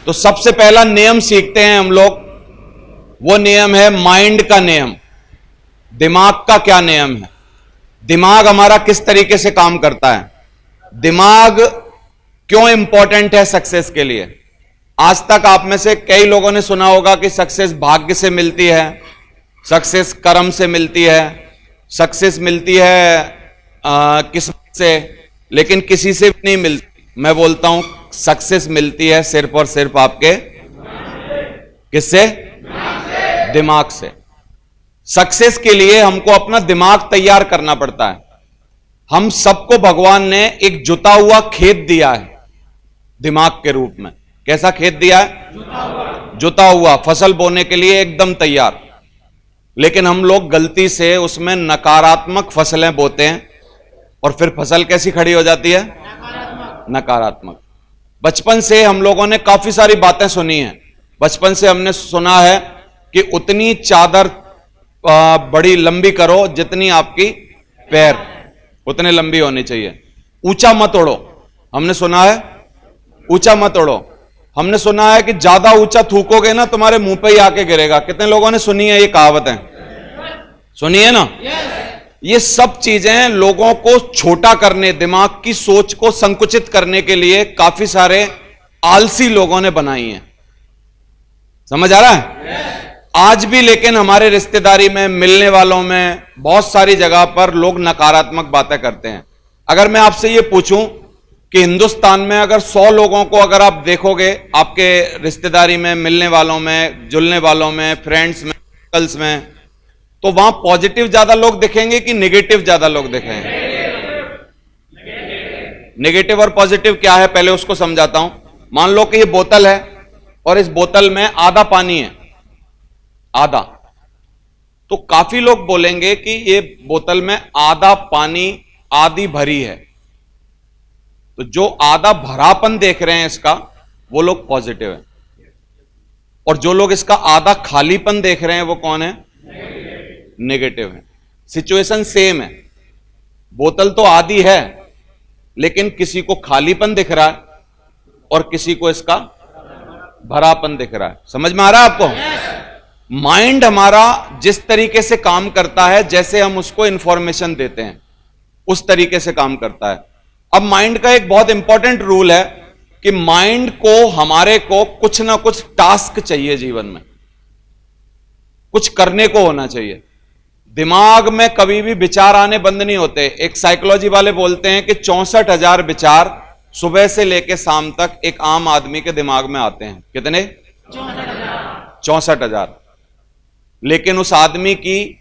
तो सबसे पहला नियम सीखते हैं हम लोग, वो नियम है माइंड का नियम। दिमाग का क्या नियम है? दिमाग हमारा किस तरीके से काम करता है? दिमाग क्यों इंपॉर्टेंट है सक्सेस के लिए? आज तक आप में से कई लोगों ने सुना होगा कि सक्सेस भाग्य से मिलती है, सक्सेस कर्म से मिलती है, सक्सेस मिलती है किस्मत से, लेकिन किसी से भी नहीं मिलती। मैं बोलता हूं सक्सेस मिलती है सिर्फ और सिर्फ आपके किससे? दिमाग से। सक्सेस के लिए हमको अपना दिमाग तैयार करना पड़ता है। हम सबको भगवान ने एक जुता हुआ खेत दिया है दिमाग के रूप में। कैसा खेत दिया है? जुता हुआ, फसल बोने के लिए एकदम तैयार। लेकिन हम लोग गलती से उसमें नकारात्मक फसलें बोते हैं और फिर फसल कैसी खड़ी हो जाती है? नकारात्मक। बचपन से हम लोगों ने काफी सारी बातें सुनी हैं। बचपन से हमने सुना है कि उतनी चादर बड़ी लंबी करो जितनी आपकी पैर, उतने लंबी होनी चाहिए। ऊंचा मत ओढ़ो, हमने सुना है, ऊंचा मत ओढ़ो। हमने सुना है कि ज्यादा ऊंचा थूकोगे ना तुम्हारे मुंह पे ही आके गिरेगा। कितने लोगों ने सुनी है ये कहावतें? सुनी है ना? ये सब चीजें लोगों को छोटा करने, दिमाग की सोच को संकुचित करने के लिए काफी सारे आलसी लोगों ने बनाई हैं। समझ आ रहा है? आज भी लेकिन हमारे रिश्तेदारी में, मिलने वालों में, बहुत सारी जगह पर लोग नकारात्मक बातें करते हैं। अगर मैं आपसे ये पूछूं कि हिंदुस्तान में अगर 100 लोगों को अगर आप देखोगे, आपके रिश्तेदारी में, मिलने वालों में, जुलने वालों में, फ्रेंड्स में, सर्कल्स में, तो वहां पॉजिटिव ज्यादा लोग दिखेंगे कि नेगेटिव ज्यादा लोग दिखेंगे? नेगेटिव और पॉजिटिव क्या है पहले उसको समझाता हूं। मान लो कि ये बोतल है और इस बोतल में आधा पानी है, आधा, तो काफी लोग बोलेंगे कि ये बोतल में आधा पानी आधी भरी है। तो जो आधा भरापन देख रहे हैं इसका, वो लोग पॉजिटिव है, और जो लोग इसका आधा खालीपन देख रहे हैं वो कौन है? नेगेटिव है। सिचुएशन सेम है, बोतल तो आधी है लेकिन किसी को खालीपन दिख रहा है और किसी को इसका भरापन दिख रहा है। समझ में आ रहा है आपको? माइंड हमारा जिस तरीके से काम करता है, जैसे हम उसको इंफॉर्मेशन देते हैं उस तरीके से काम करता है। अब माइंड का एक बहुत इंपॉर्टेंट रूल है कि माइंड को, हमारे को कुछ ना कुछ टास्क चाहिए जीवन में, कुछ करने को होना चाहिए। दिमाग में कभी भी विचार आने बंद नहीं होते। एक साइकोलॉजी वाले बोलते हैं कि 64,000 विचार सुबह से लेकर शाम तक एक आम आदमी के दिमाग में आते हैं। कितने? 64,000। लेकिन उस आदमी की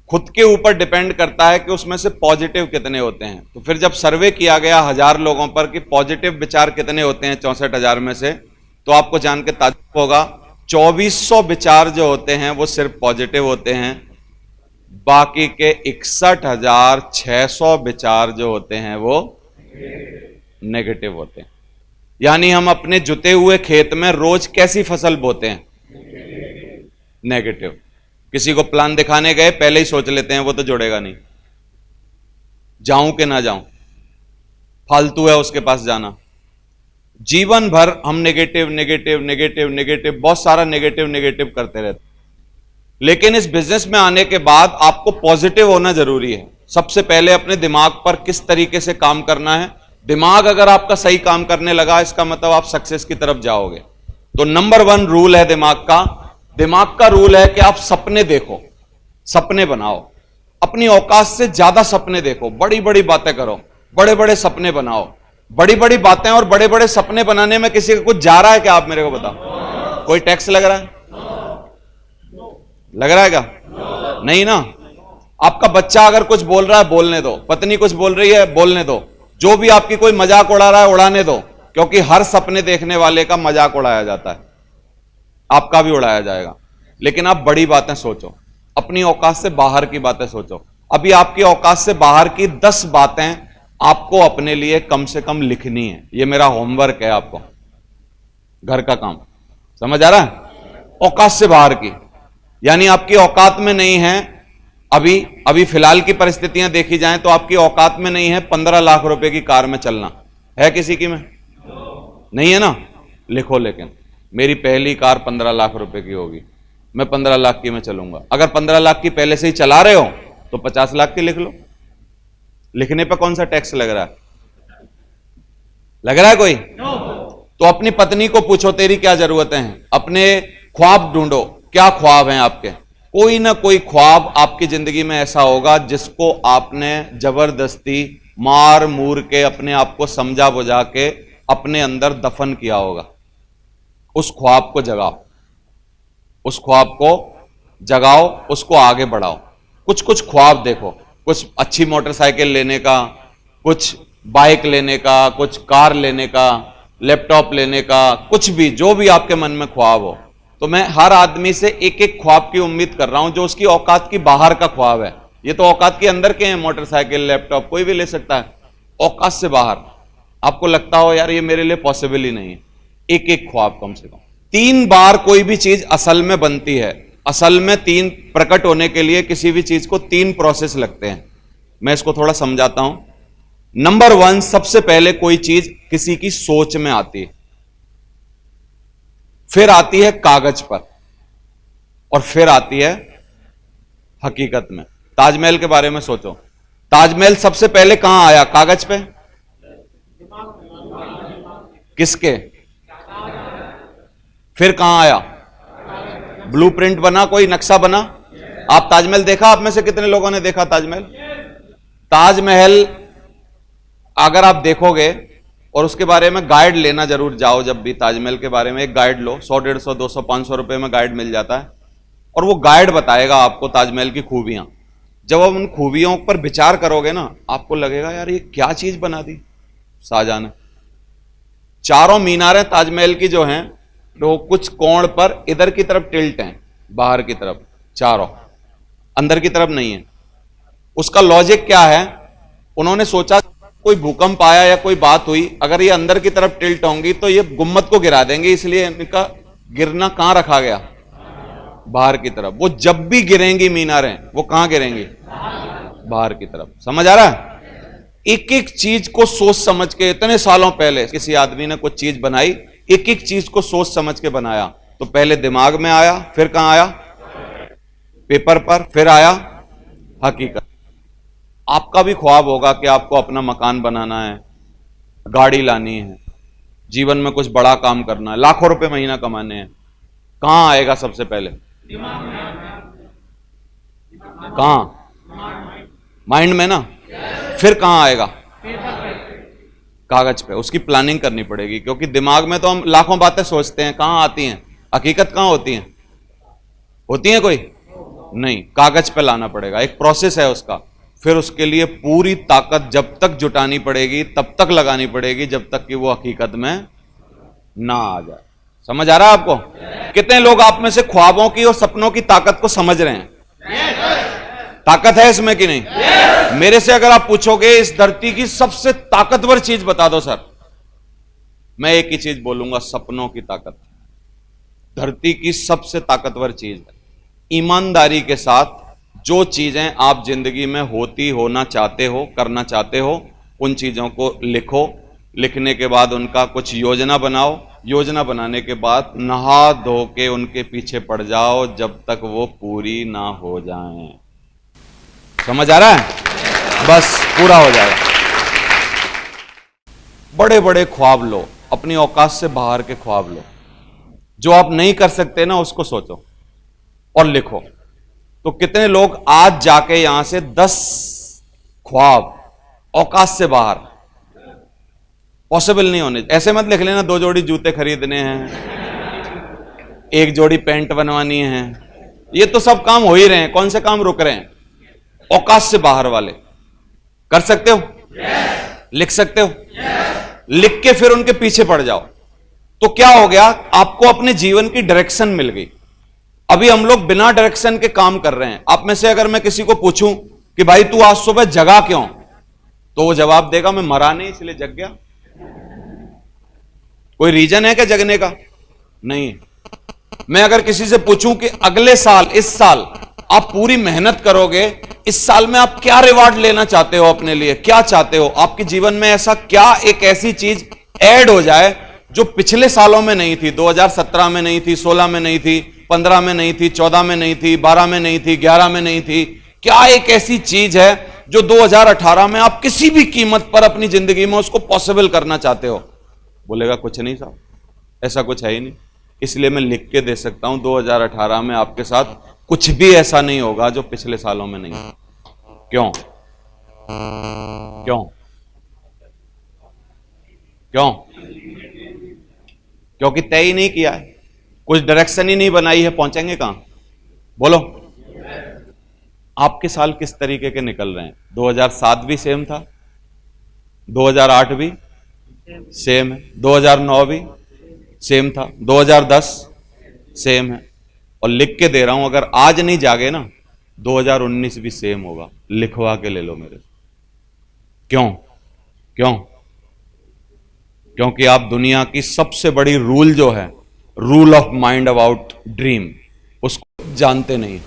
खुद के ऊपर डिपेंड करता है कि उसमें से पॉजिटिव कितने होते हैं। तो फिर जब सर्वे किया गया 1000 लोगों पर कि पॉजिटिव विचार कितने होते हैं 64,000 में से, तो आपको जान के ताज्जुब होगा 2400 विचार जो होते हैं वो सिर्फ पॉजिटिव होते हैं। बाकी के 61,600 विचार जो होते हैं वो नेगेटिव होते हैं। यानी हम अपने जुते हुए खेत में रोज कैसी फसल बोते हैं? नेगेटिव। किसी को प्लान दिखाने गए, पहले ही सोच लेते हैं वो तो जुड़ेगा नहीं, जाऊं कि ना जाऊं, फालतू है उसके पास जाना। जीवन भर हम नेगेटिव नेगेटिव नेगेटिव नेगेटिव, बहुत सारा नेगेटिव नेगेटिव करते रहते। लेकिन इस बिजनेस में आने के बाद आपको पॉजिटिव होना जरूरी है। सबसे पहले अपने दिमाग पर किस तरीके से काम करना है। दिमाग अगर आपका सही काम करने लगा, इसका मतलब आप सक्सेस की तरफ जाओगे। तो नंबर 1 रूल है दिमाग का। दिमाग का रूल है कि आप सपने देखो, सपने बनाओ, अपनी औकात से ज्यादा सपने देखो, बड़ी बड़ी बातें करो, बड़े बड़े सपने बनाओ। बड़ी बड़ी बातें और बड़े बड़े सपने बनाने में किसी का कुछ जा रहा है क्या? आप मेरे को बताओ। कोई टैक्स लग रहा है? लग रहा है क्या? नहीं ना। आपका बच्चा अगर कुछ बोल रहा है बोलने दो, पत्नी कुछ बोल रही है बोलने दो, जो भी आपकी कोई मजाक उड़ा रहा है उड़ाने दो, क्योंकि हर सपने देखने वाले का मजाक उड़ाया जाता है, आपका भी उड़ाया जाएगा। लेकिन आप बड़ी बातें सोचो, अपनी औकात से बाहर की बातें सोचो। अभी आपकी औकात से बाहर की 10 बातें आपको अपने लिए कम से कम लिखनी है। यह मेरा होमवर्क है आपको, घर का काम। समझ आ रहा है? औकात से बाहर की, यानी आपकी औकात में नहीं है। अभी फिलहाल की परिस्थितियां देखी जाएं तो आपकी औकात में नहीं है 15 लाख रुपए की कार में चलना। है किसी की में? नहीं है ना? लिखो। लेकिन मेरी पहली कार 15 लाख रुपए की होगी, मैं 15 लाख की में चलूंगा। अगर 15 लाख की पहले से ही चला रहे हो तो 50 लाख की लिख लो। लिखने पे कौन सा टैक्स लग रहा है? लग रहा है कोई? तो अपनी पत्नी को पूछो तेरी क्या जरूरतें हैं, अपने ख्वाब ढूंढो, क्या ख्वाब हैं आपके। कोई ना कोई ख्वाब आपकी जिंदगी में ऐसा होगा जिसको आपने जबरदस्ती मार मूर के अपने आप को समझा बुझा के अपने अंदर दफन किया होगा। उस ख्वाब को जगाओ, उस ख्वाब को जगाओ, उसको आगे बढ़ाओ। कुछ कुछ ख्वाब देखो, कुछ अच्छी मोटरसाइकिल लेने का, कुछ बाइक लेने का, कुछ कार लेने का, लैपटॉप लेने का, कुछ भी, जो भी आपके मन में ख्वाब हो। तो मैं हर आदमी से एक एक ख्वाब की उम्मीद कर रहा हूं जो उसकी औकात की बाहर का ख्वाब है। ये तो औकात के अंदर के हैं, मोटरसाइकिल, लैपटॉप कोई भी ले सकता है। औकात से बाहर आपको लगता हो यार ये मेरे लिए पॉसिबल ही नहीं है, एक एक ख्वाब कम से कम। 3 बार कोई भी चीज असल में बनती है। असल में 3 प्रकट होने के लिए किसी भी चीज को 3 प्रोसेस लगते हैं। मैं इसको थोड़ा समझाता हूं। नंबर 1, सबसे पहले कोई चीज किसी की सोच में आती है, फिर आती है कागज पर, और फिर आती है हकीकत में। ताजमहल के बारे में सोचो, ताजमहल सबसे पहले कहां आया? कागज पे? किसके? फिर कहां आया? ब्लूप्रिंट बना, कोई नक्शा बना। आप ताजमहल देखा? आप में से कितने लोगों ने देखा ताजमहल? ताजमहल अगर आप देखोगे और उसके बारे में गाइड लेना जरूर जाओ, जब भी ताजमहल के बारे में एक गाइड लो, 100, 150, 200, 500 रुपए में गाइड मिल जाता है, और वो गाइड बताएगा आपको ताजमहल की खूबियां। जब आप उन खूबियों पर विचार करोगे ना, आपको लगेगा यार ये क्या चीज बना दी शाहजहां ने। चारों मीनारें ताजमहल की जो हैं, तो कुछ कोण पर इधर की तरफ टिल्ट हैं, बाहर की तरफ, चारों, अंदर की तरफ नहीं है। उसका लॉजिक क्या है? उन्होंने सोचा कोई भूकंप आया या कोई बात हुई, अगर ये अंदर की तरफ टिल्ट होंगी तो ये गुम्मद को गिरा देंगे, इसलिए इनका गिरना कहां रखा गया? बाहर की तरफ। वो जब भी गिरेंगी मीनारें, वो कहां गिरेंगी? बाहर की तरफ। समझ आ रहा है? एक एक चीज को सोच समझ के, इतने सालों पहले किसी आदमी ने कुछ चीज बनाई, एक एक चीज को सोच समझ के बनाया। तो पहले दिमाग में आया, फिर कहां आया? पेपर पर, फिर आया हकीकत। आपका भी ख्वाब होगा कि आपको अपना मकान बनाना है, गाड़ी लानी है, जीवन में कुछ बड़ा काम करना है, लाखों रुपए महीना कमाने हैं। कहां आएगा सबसे पहले? कहां? माइंड में ना। फिर कहां आएगा? कागज पे। उसकी प्लानिंग करनी पड़ेगी, क्योंकि दिमाग में तो हम लाखों बातें सोचते हैं, कहां आती हैं? हकीकत कहां होती हैं? होती है कोई? नहीं, कागज पे लाना पड़ेगा। एक प्रोसेस है उसका। फिर उसके लिए पूरी ताकत जब तक जुटानी पड़ेगी, तब तक लगानी पड़ेगी, जब तक कि वो हकीकत में ना आ जाए। समझ आ रहा है आपको? कितने लोग आप में से ख्वाबों की और सपनों की ताकत को समझ रहे हैं? ताकत है इसमें कि नहीं? मेरे से अगर आप पूछोगे इस धरती की सबसे ताकतवर चीज बता दो सर, मैं एक ही चीज बोलूंगा, सपनों की ताकत। धरती की सबसे ताकतवर चीज है। ईमानदारी के साथ जो चीजें आप जिंदगी में होना चाहते हो, करना चाहते हो, उन चीजों को लिखो। लिखने के बाद उनका कुछ योजना बनाओ। योजना बनाने के बाद नहा धो के उनके पीछे पड़ जाओ जब तक वो पूरी ना हो जाएं। समझ आ रहा है? बस पूरा हो जाएगा। बड़े बड़े ख्वाब लो, अपनी औकात से बाहर के ख्वाब लो। जो आप नहीं कर सकते ना, उसको सोचो और लिखो। तो कितने लोग आज जाके यहां से 10 ख्वाब औकात से बाहर, पॉसिबल नहीं होने। ऐसे मत लिख लेना 2 जोड़ी जूते खरीदने हैं, 1 जोड़ी पैंट बनवानी है, ये तो सब काम हो ही रहे हैं। कौन से काम रुक रहे हैं? औकात से बाहर वाले। कर सकते हो? लिख सकते हो? लिख के फिर उनके पीछे पड़ जाओ। तो क्या हो गया? आपको अपने जीवन की डायरेक्शन मिल गई। अभी हम लोग बिना डायरेक्शन के काम कर रहे हैं। आप में से अगर मैं किसी को पूछूं कि भाई तू आज सुबह जगा क्यों, तो वो जवाब देगा मैं मरा नहीं इसलिए जग गया। कोई रीजन है क्या जगने का? नहीं। मैं अगर किसी से पूछूं कि अगले साल, इस साल आप पूरी मेहनत करोगे, इस साल में आप क्या रिवार्ड लेना चाहते हो अपने लिए, क्या चाहते हो? आपके जीवन में ऐसा क्या, एक ऐसी चीज ऐड हो जाए जो पिछले सालों में नहीं थी, 2017 में नहीं थी, 16 में नहीं थी, 15 में नहीं थी, 14 में नहीं थी, 12 में नहीं थी, 11 में नहीं थी। क्या एक ऐसी चीज है जो 2018 में आप किसी भी कीमत पर अपनी जिंदगी में उसको पॉसिबल करना चाहते हो? बोलेगा कुछ नहीं साहब, ऐसा कुछ है ही नहीं। इसलिए मैं लिख के दे सकता हूं 2018 में आपके साथ कुछ भी ऐसा नहीं होगा जो पिछले सालों में नहीं। क्यों? क्यों? क्यों? क्योंकि तय ही नहीं किया है, कुछ डायरेक्शन ही नहीं बनाई है, पहुंचेंगे कहां? बोलो। आपके साल किस तरीके के निकल रहे हैं? 2007 भी सेम था, 2008 भी सेम है, 2009 भी सेम था, 2010 सेम है। और लिख के दे रहा हूं, अगर आज नहीं जागे ना 2019 भी सेम होगा। लिखवा के ले लो मेरे से। क्यों? क्यों? क्योंकि आप दुनिया की सबसे बड़ी रूल जो है, rule of mind about dream, उसको जानते नहीं।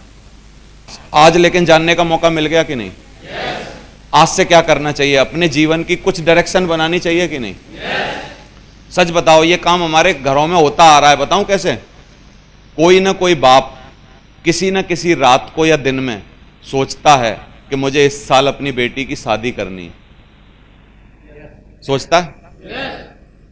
आज लेकिन जानने का मौका मिल गया कि नहीं? आज से क्या करना चाहिए? अपने जीवन की कुछ डायरेक्शन बनानी चाहिए कि नहीं? सच बताओ, ये काम हमारे घरों में होता आ रहा है। बताऊं कैसे? कोई ना कोई बाप किसी न किसी रात को या दिन में सोचता है कि मुझे इस साल अपनी बेटी की शादी करनी है। सोचता है?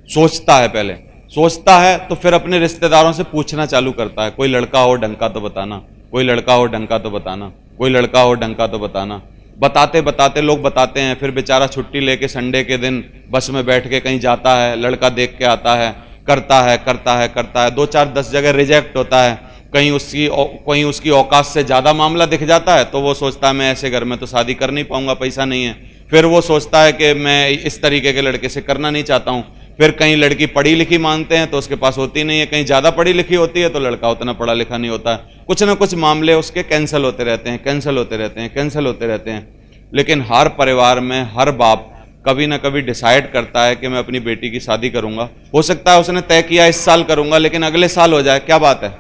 सोचता है, पहले सोचता है तो फिर अपने रिश्तेदारों से पूछना चालू करता है, कोई लड़का हो ढंग तो बताना, कोई लड़का हो ढंग तो बताना, कोई लड़का हो ढंग तो बताना। बताते बताते लोग बताते हैं, फिर बेचारा छुट्टी लेके संडे के दिन बस में बैठ के कहीं जाता है, लड़का देख के आता है, करता है करता है करता है, 2-4-10 जगह रिजेक्ट होता है। कहीं उसकी औकात से ज्यादा मामला दिख जाता है तो वो सोचता है मैं ऐसे घर में तो शादी कर नहीं पाऊंगा, पैसा नहीं है। फिर वो सोचता है कि मैं इस तरीके के लड़के से करना नहीं चाहता हूं। फिर कहीं लड़की पढ़ी लिखी मानते हैं तो उसके पास होती नहीं है, कहीं ज्यादा पढ़ी लिखी होती है तो लड़का उतना पढ़ा लिखा नहीं होता है। कुछ ना कुछ मामले उसके कैंसिल होते रहते हैं, कैंसिल होते रहते हैं, कैंसिल होते रहते हैं। लेकिन हर परिवार में हर बाप कभी ना कभी डिसाइड करता है कि मैं अपनी बेटी की शादी करूंगा। हो सकता है उसने तय किया इस साल करूंगा, लेकिन अगले साल हो जाए, क्या बात है,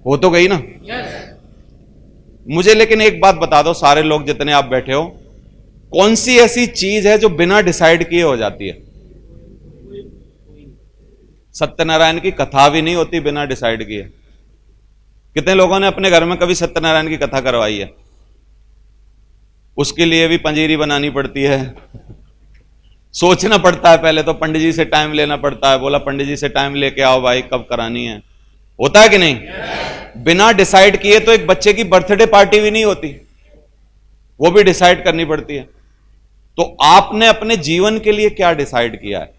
हो तो गई ना। मुझे लेकिन एक बात बता दो, सारे लोग जितने आप बैठे हो, कौन सी ऐसी चीज है जो बिना डिसाइड किए हो जाती है? सत्यनारायण की कथा भी नहीं होती बिना डिसाइड किए। कितने लोगों ने अपने घर में कभी सत्यनारायण की कथा करवाई है? उसके लिए भी पंजीरी बनानी पड़ती है, सोचना पड़ता है, पहले तो पंडित जी से टाइम लेना पड़ता है। बोला पंडित जी से टाइम लेके आओ भाई, कब करानी है। होता है कि नहीं? बिना डिसाइड किए तो एक बच्चे की बर्थडे पार्टी भी नहीं होती, वो भी डिसाइड करनी पड़ती है। तो आपने अपने जीवन के लिए क्या डिसाइड किया है?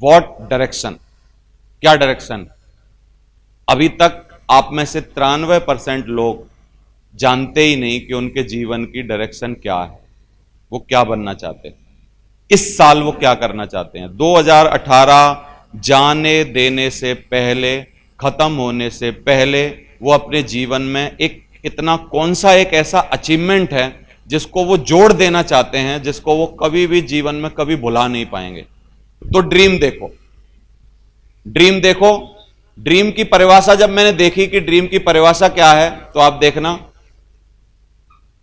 What direction? क्या डायरेक्शन? अभी तक आप में से 93% लोग जानते ही नहीं कि उनके जीवन की डायरेक्शन क्या है, वो क्या बनना चाहते हैं, इस साल वो क्या करना चाहते हैं। 2018 जाने देने से पहले, खत्म होने से पहले, वो अपने जीवन में कौन सा एक ऐसा अचीवमेंट है जिसको वो जोड़ देना चाहते हैं, जिसको वो कभी भी जीवन में कभी भुला नहीं पाएंगे। तो ड्रीम देखो, ड्रीम देखो। ड्रीम की परिभाषा जब मैंने देखी कि ड्रीम की परिभाषा क्या है, तो आप देखना,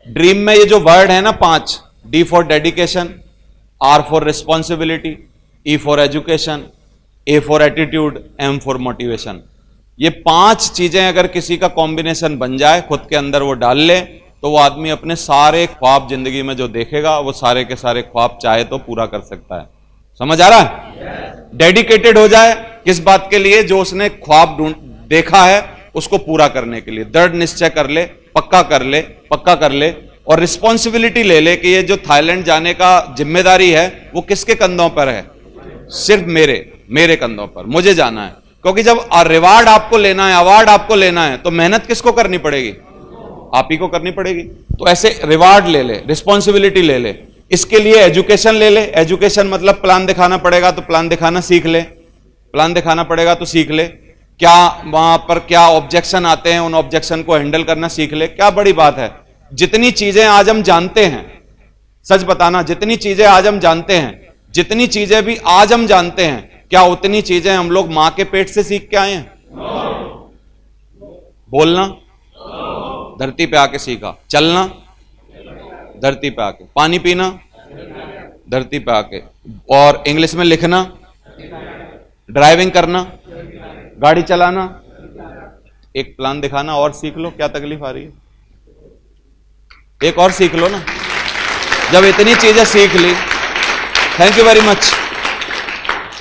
ड्रीम में ये जो वर्ड है ना 5, D for dedication, R for responsibility, E for education, A for attitude, M for motivation. ये 5 चीजें अगर किसी का कॉम्बिनेशन बन जाए, खुद के अंदर वो डाल ले, तो वो आदमी अपने सारे ख्वाब जिंदगी में जो देखेगा, वो सारे के सारे ख्वाब चाहे तो पूरा कर सकता है। समझ आ रहा है? डेडिकेटेड हो जाए किस बात के लिए? जो उसने ख्वाब देखा है उसको पूरा करने के लिए दृढ़ निश्चय कर ले, पक्का कर ले, पक्का कर ले। और रिस्पॉन्सिबिलिटी ले ले कि ये जो थाईलैंड जाने का जिम्मेदारी है वो किसके कंधों पर है? सिर्फ मेरे कंधों पर, मुझे जाना है। क्योंकि जब रिवार्ड आपको लेना है, अवार्ड आपको लेना है, तो मेहनत किसको करनी पड़ेगी? आप ही को करनी पड़ेगी। तो ऐसे रिवार्ड ले ले, रिस्पॉन्सिबिलिटी ले ले। इसके लिए एजुकेशन ले ले। एजुकेशन मतलब प्लान दिखाना पड़ेगा तो प्लान दिखाना सीख ले, प्लान दिखाना पड़ेगा तो सीख ले। क्या वहां पर क्या ऑब्जेक्शन आते हैं, उन ऑब्जेक्शन को हैंडल करना सीख ले। क्या बड़ी बात है, जितनी चीजें आज हम जानते हैं, सच बताना, जितनी चीजें आज हम जानते हैं, जितनी चीजें भी आज हम जानते हैं, क्या उतनी चीजें हम लोग मां के पेट से सीख के आए हैं? बोलना धरती पे आके सीखा, चलना धरती पे आके, पानी पीना धरती पे आके, और इंग्लिश में लिखना ड्राइविंग करना, गाड़ी चलाना, एक प्लान दिखाना और सीख लो, क्या तकलीफ आ रही है? एक और सीख लो ना। जब इतनी चीजें सीख ली, थैंक यू वेरी मच,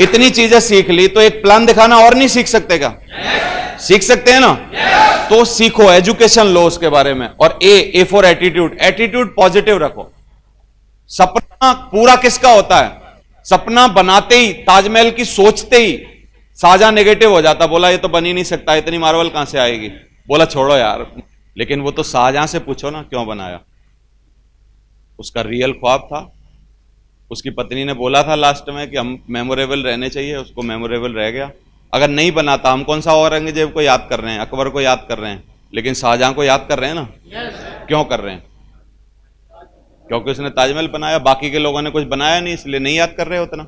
इतनी चीजें सीख ली तो एक प्लान दिखाना और नहीं सीख सकते क्या? सीख सकते हैं ना? तो सीखो, एजुकेशन लो उसके बारे में। और A for attitude, attitude positive रखो। सपना पूरा किसका होता है? सपना बनाते ही, ताजमहल की सोचते ही शाहजहां नेगेटिव हो जाता, बोला ये तो बन ही नहीं सकता, इतनी मार्बल कहां से आएगी, बोला छोड़ो यार। लेकिन वो तो शाहजहां से पूछो ना क्यों बनाया, उसका रियल ख्वाब था। उसकी पत्नी ने बोला था लास्ट में कि हम मेमोरेबल रहने चाहिए, उसको मेमोरेबल रह गया। अगर नहीं बनाता, हम कौन सा औरंगजेब को याद कर रहे हैं, अकबर को याद कर रहे हैं, लेकिन शाहजहां को याद कर रहे हैं ना। क्यों कर रहे हैं? क्योंकि उसने ताजमहल बनाया, बाकी के लोगों ने कुछ बनाया नहीं, इसलिए नहीं याद कर रहे उतना।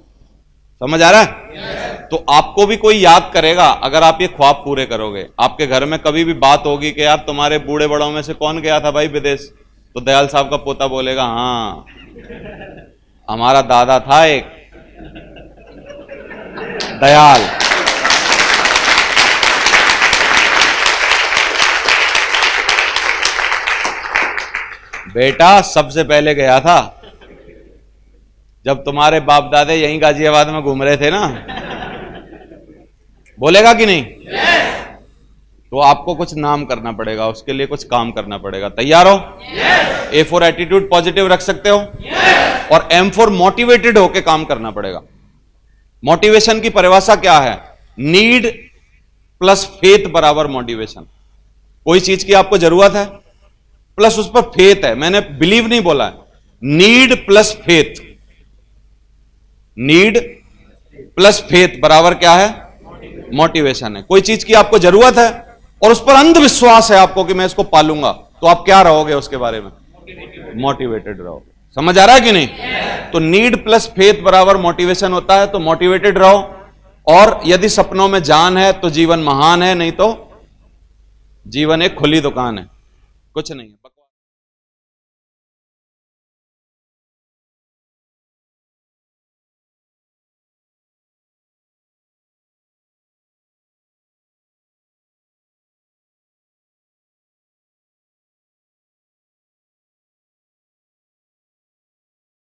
समझ आ रहा है? तो आपको भी कोई याद करेगा अगर आप ये ख्वाब पूरे करोगे। आपके घर में कभी भी बात होगी कि यार तुम्हारे बूढ़े बड़ों में से कौन गया था भाई विदेश, तो दयाल साहब का पोता बोलेगा हाँ हमारा दादा था एक दयाल। बेटा सबसे पहले गया था जब तुम्हारे बाप दादे यहीं गाजियाबाद में घूम रहे थे ना। बोलेगा कि नहीं? तो आपको कुछ नाम करना पड़ेगा, उसके लिए कुछ काम करना पड़ेगा। तैयार हो? ए फॉर एटीट्यूड, पॉजिटिव रख सकते हो। और एम फॉर मोटिवेटेड होके काम करना पड़ेगा। मोटिवेशन की परिभाषा क्या है? नीड प्लस फेथ बराबर मोटिवेशन। कोई चीज की आपको जरूरत है प्लस उस पर फेथ है, मैंने बिलीव नहीं बोला है, need plus faith. Need plus faith बराबर क्या है? मोटिवेशन है। कोई चीज की आपको जरूरत है और उस पर अंधविश्वास है आपको कि मैं इसको पालूंगा, तो आप क्या रहोगे उसके बारे में? मोटिवेटेड रहो। समझ आ रहा है कि नहीं? तो नीड प्लस फेथ बराबर मोटिवेशन होता है, तो मोटिवेटेड रहो। और यदि सपनों में जान है तो जीवन महान है, नहीं तो जीवन एक खुली दुकान है, कुछ नहीं है।